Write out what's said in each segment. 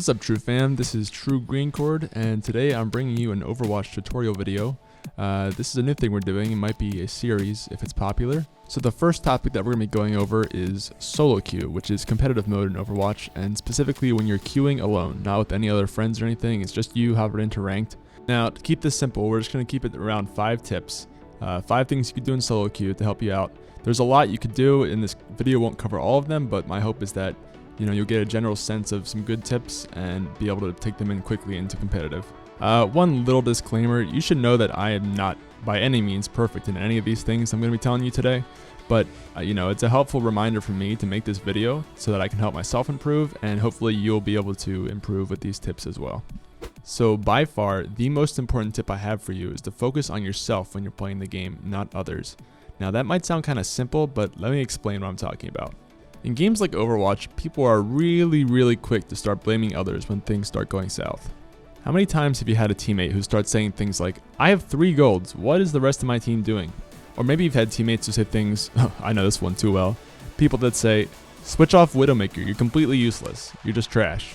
What's up, TRU fam? This is TRU GreenChord, and today I'm bringing you an Overwatch tutorial video. This is a new thing we're doing. It might be a series if it's popular. So the first topic that we're going to be going over is SoloQ, which is competitive mode in Overwatch, and specifically when you're queuing alone, not with any other friends or anything. It's just you hovered into ranked. Now, to keep this simple, we're just going to keep it around 5 tips. 5 things you could do in SoloQ to help you out. There's a lot you could do, and this video won't cover all of them, but my hope is that you'll get a general sense of some good tips and be able to take them in quickly into competitive. One little disclaimer, you should know that I am not by any means perfect in any of these things I'm going to be telling you today, but it's a helpful reminder for me to make this video so that I can help myself improve, and hopefully you'll be able to improve with these tips as well. So by far, the most important tip I have for you is to focus on yourself when you're playing the game, not others. Now that might sound kind of simple, but let me explain what I'm talking about. In games like Overwatch, people are really quick to start blaming others when things start going south. How many times have you had a teammate who starts saying things like, "I have 3 golds, what is the rest of my team doing?" Or maybe you've had teammates who say things, I know this one too well, people that say, "Switch off Widowmaker, you're completely useless, you're just trash."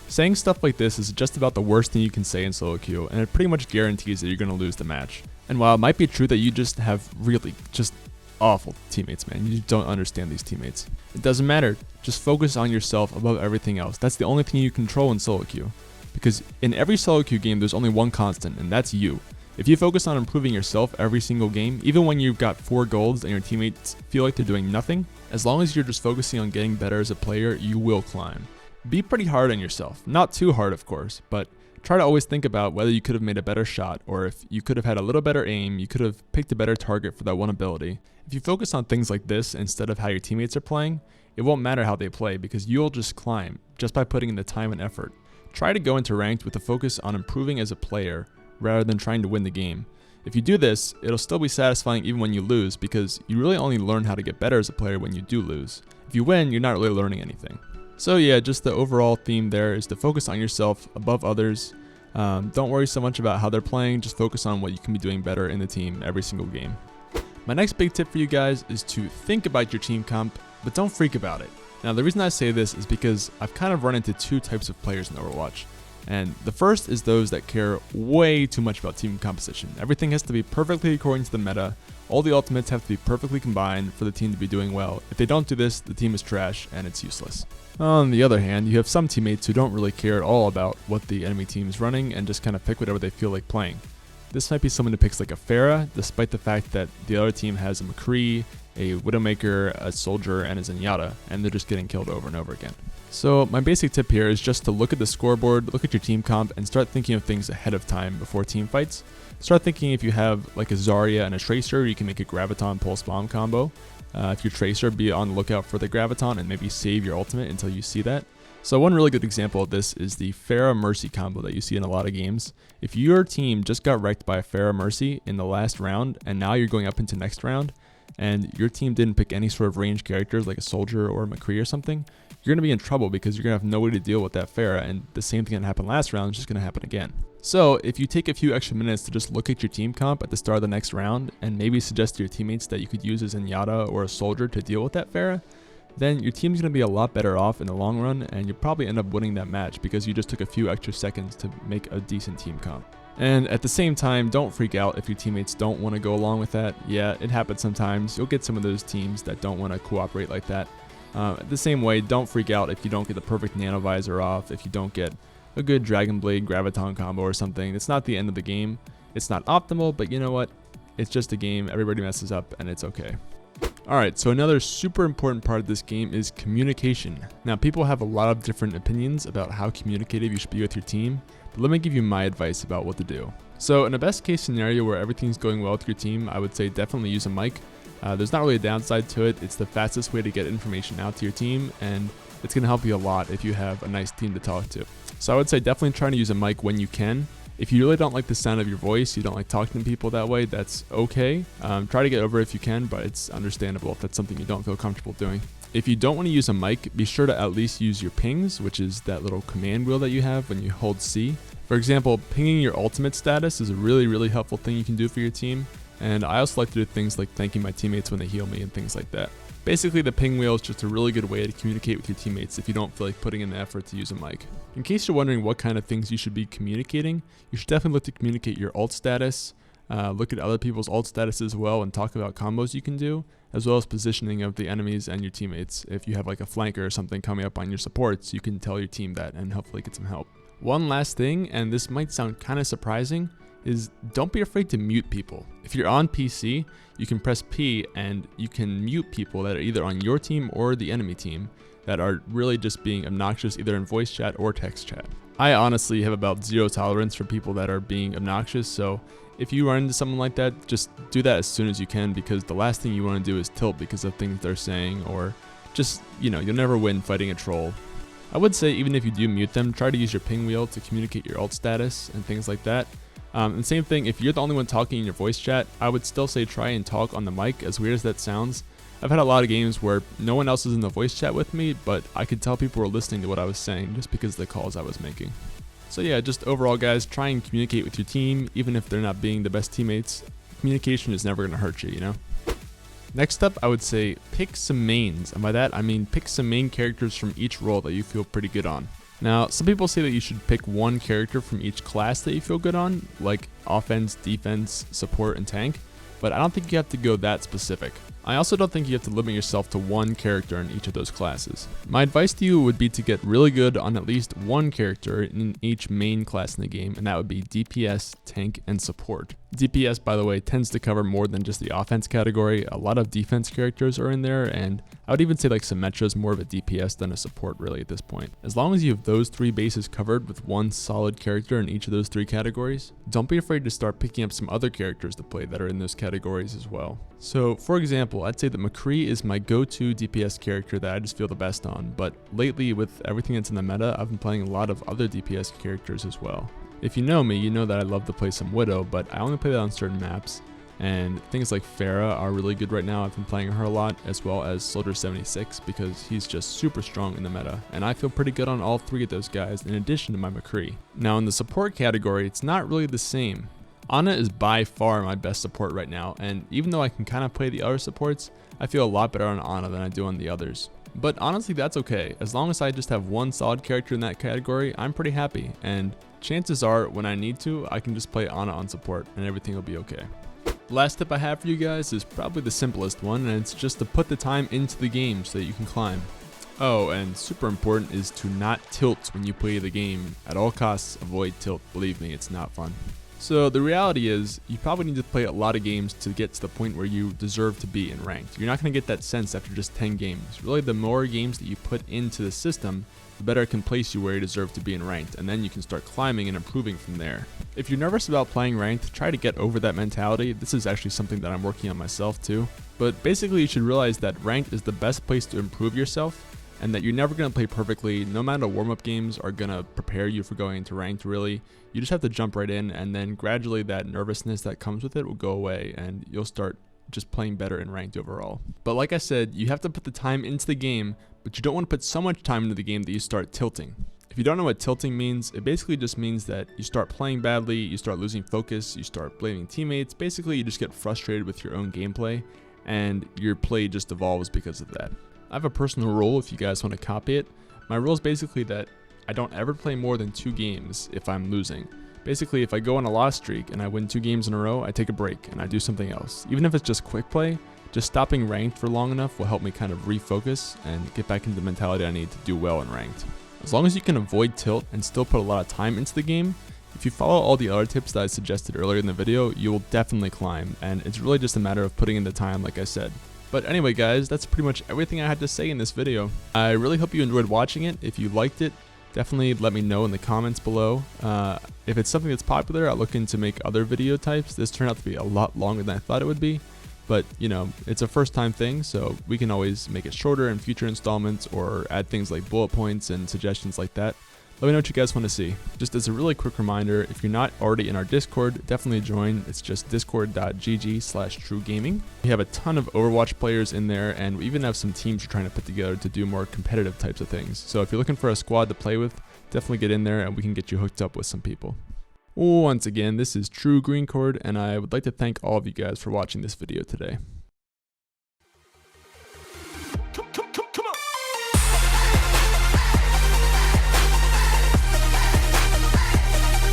Saying stuff like this is just about the worst thing you can say in SoloQ, and it pretty much guarantees that you're going to lose the match. And while it might be true that you just have really just awful teammates, man, you don't understand these teammates, it doesn't matter. Just focus on yourself above everything else. That's the only thing you control in SoloQ, because in every SoloQ game there's only one constant, and that's you. If you focus on improving yourself every single game, even when you've got 4 golds and your teammates feel like they're doing nothing, as long as you're just focusing on getting better as a player, you will climb. Be pretty hard on yourself, not too hard of course, but try to always think about whether you could have made a better shot, or if you could have had a little better aim, you could have picked a better target for that one ability. If you focus on things like this instead of how your teammates are playing, it won't matter how they play because you'll just climb just by putting in the time and effort. Try to go into ranked with a focus on improving as a player rather than trying to win the game. If you do this, it'll still be satisfying even when you lose, because you really only learn how to get better as a player when you do lose. If you win, you're not really learning anything. So yeah, just the overall theme there is to focus on yourself above others. Don't worry so much about how they're playing, just focus on what you can be doing better in the team every single game. My next big tip for you guys is to think about your team comp, but don't freak about it. Now the reason I say this is because I've kind of run into 2 types of players in Overwatch. And the first is those that care way too much about team composition. Everything has to be perfectly according to the meta. All the ultimates have to be perfectly combined for the team to be doing well. If they don't do this, the team is trash and it's useless. On the other hand, you have some teammates who don't really care at all about what the enemy team is running and just kind of pick whatever they feel like playing. This might be someone who picks like a Pharah, despite the fact that the other team has a McCree, a Widowmaker, a Soldier, and a Zenyatta, and they're just getting killed over and over again. So my basic tip here is just to look at the scoreboard, look at your team comp, and start thinking of things ahead of time before team fights. Start thinking if you have like a Zarya and a Tracer, you can make a Graviton Pulse Bomb combo. If you're Tracer, be on the lookout for the Graviton and maybe save your ultimate until you see that. So one really good example of this is the Pharah Mercy combo that you see in a lot of games. If your team just got wrecked by a Pharah Mercy in the last round, and now you're going up into next round, and your team didn't pick any sort of ranged characters like a Soldier or a McCree or something, you're going to be in trouble because you're going to have no way to deal with that Pharah, and the same thing that happened last round is just going to happen again. So if you take a few extra minutes to just look at your team comp at the start of the next round, and maybe suggest to your teammates that you could use a Zenyatta or a Soldier to deal with that Pharah, then your team's going to be a lot better off in the long run, and you'll probably end up winning that match because you just took a few extra seconds to make a decent team comp. And at the same time, don't freak out if your teammates don't want to go along with that. Yeah, it happens sometimes. You'll get some of those teams that don't want to cooperate like that. The same way, don't freak out if you don't get the perfect Nano Visor off, if you don't get a good Dragon Blade Graviton combo or something. It's not the end of the game. It's not optimal, but you know what? It's just a game. Everybody messes up, and it's okay. Alright, so another super important part of this game is communication. Now, people have a lot of different opinions about how communicative you should be with your team, but let me give you my advice about what to do. So in a best case scenario where everything's going well with your team, I would say definitely use a mic. There's not really a downside to it. It's the fastest way to get information out to your team, and it's going to help you a lot if you have a nice team to talk to. So I would say definitely try to use a mic when you can. If you really don't like the sound of your voice, you don't like talking to people that way, that's okay. Try to get over it if you can, but it's understandable if that's something you don't feel comfortable doing. If you don't want to use a mic, be sure to at least use your pings, which is that little command wheel that you have when you hold C. For example, pinging your ultimate status is a really helpful thing you can do for your team. And I also like to do things like thanking my teammates when they heal me and things like that. Basically, the ping wheel is just a really good way to communicate with your teammates if you don't feel like putting in the effort to use a mic. In case you're wondering what kind of things you should be communicating, you should definitely look to communicate your ult status, look at other people's ult status as well, and talk about combos you can do, as well as positioning of the enemies and your teammates. If you have like a flanker or something coming up on your supports, you can tell your team that and hopefully get some help. One last thing, and this might sound kind of surprising, is don't be afraid to mute people. If you're on PC, you can press P and you can mute people that are either on your team or the enemy team that are really just being obnoxious either in voice chat or text chat. I honestly have about zero tolerance for people that are being obnoxious, so if you run into someone like that, just do that as soon as you can, because the last thing you want to do is tilt because of things they're saying, or just, you'll never win fighting a troll. I would say even if you do mute them, try to use your ping wheel to communicate your ult status and things like that. And same thing, if you're the only one talking in your voice chat, I would still say try and talk on the mic, as weird as that sounds. I've had a lot of games where no one else is in the voice chat with me, but I could tell people were listening to what I was saying just because of the calls I was making. So yeah, just overall guys, try and communicate with your team, even if they're not being the best teammates. Communication is never going to hurt you, Next up, I would say pick some mains, and by that I mean pick some main characters from each role that you feel pretty good on. Now, some people say that you should pick one character from each class that you feel good on, like offense, defense, support, and tank, but I don't think you have to go that specific. I also don't think you have to limit yourself to one character in each of those classes. My advice to you would be to get really good on at least one character in each main class in the game, and that would be DPS, tank, and support. DPS, by the way, tends to cover more than just the offense category. A lot of defense characters are in there, and I would even say like Symmetra is more of a DPS than a support really at this point. As long as you have those three bases covered with one solid character in each of those three categories, don't be afraid to start picking up some other characters to play that are in those categories as well. So for example, I'd say that McCree is my go-to DPS character that I just feel the best on, but lately with everything that's in the meta, I've been playing a lot of other DPS characters as well. If you know me, you know that I love to play some Widow, but I only play that on certain maps, and things like Pharah are really good right now. I've been playing her a lot, as well as Soldier 76, because he's just super strong in the meta, and I feel pretty good on all three of those guys in addition to my McCree. Now in the support category, it's not really the same. Ana is by far my best support right now, and even though I can kind of play the other supports, I feel a lot better on Ana than I do on the others. But honestly, that's okay. As long as I just have one solid character in that category, I'm pretty happy, and chances are when I need to, I can just play Ana on support and everything will be okay. The last tip I have for you guys is probably the simplest one, and it's just to put the time into the game so that you can climb. Oh, and super important is to not tilt when you play the game. At all costs, avoid tilt. Believe me, it's not fun. So the reality is, you probably need to play a lot of games to get to the point where you deserve to be in ranked. You're not going to get that sense after just 10 games. Really, the more games that you put into the system, the better it can place you where you deserve to be in ranked, and then you can start climbing and improving from there. If you're nervous about playing ranked, try to get over that mentality. This is actually something that I'm working on myself too. But basically, you should realize that ranked is the best place to improve yourself, and that you're never going to play perfectly. No matter warm-up games are going to prepare you for going into ranked, really. You just have to jump right in, and then gradually that nervousness that comes with it will go away, and you'll start just playing better in ranked overall. But like I said, you have to put the time into the game, but you don't want to put so much time into the game that you start tilting. If you don't know what tilting means, it basically just means that you start playing badly, you start losing focus, you start blaming teammates. Basically, you just get frustrated with your own gameplay, and your play just evolves because of that. I have a personal rule if you guys want to copy it. My rule is basically that I don't ever play more than 2 games if I'm losing. Basically, if I go on a loss streak and I win 2 games in a row, I take a break and I do something else. Even if it's just quick play, just stopping ranked for long enough will help me kind of refocus and get back into the mentality I need to do well in ranked. As long as you can avoid tilt and still put a lot of time into the game, if you follow all the other tips that I suggested earlier in the video, you will definitely climb, and it's really just a matter of putting in the time like I said. But anyway guys, that's pretty much everything I had to say in this video. I really hope you enjoyed watching it. If you liked it, definitely let me know in the comments below. If it's something that's popular, I'll look into make other video types. This turned out to be a lot longer than I thought it would be. But, you know, it's a first time thing, so we can always make it shorter in future installments or add things like bullet points and suggestions like that. Let me know what you guys want to see. Just as a really quick reminder, if you're not already in our Discord, definitely join. It's just discord.gg/truegaming. We have a ton of Overwatch players in there, and we even have some teams we're trying to put together to do more competitive types of things. So if you're looking for a squad to play with, definitely get in there and we can get you hooked up with some people. Once again, this is TRU GreenChord, and I would like to thank all of you guys for watching this video today.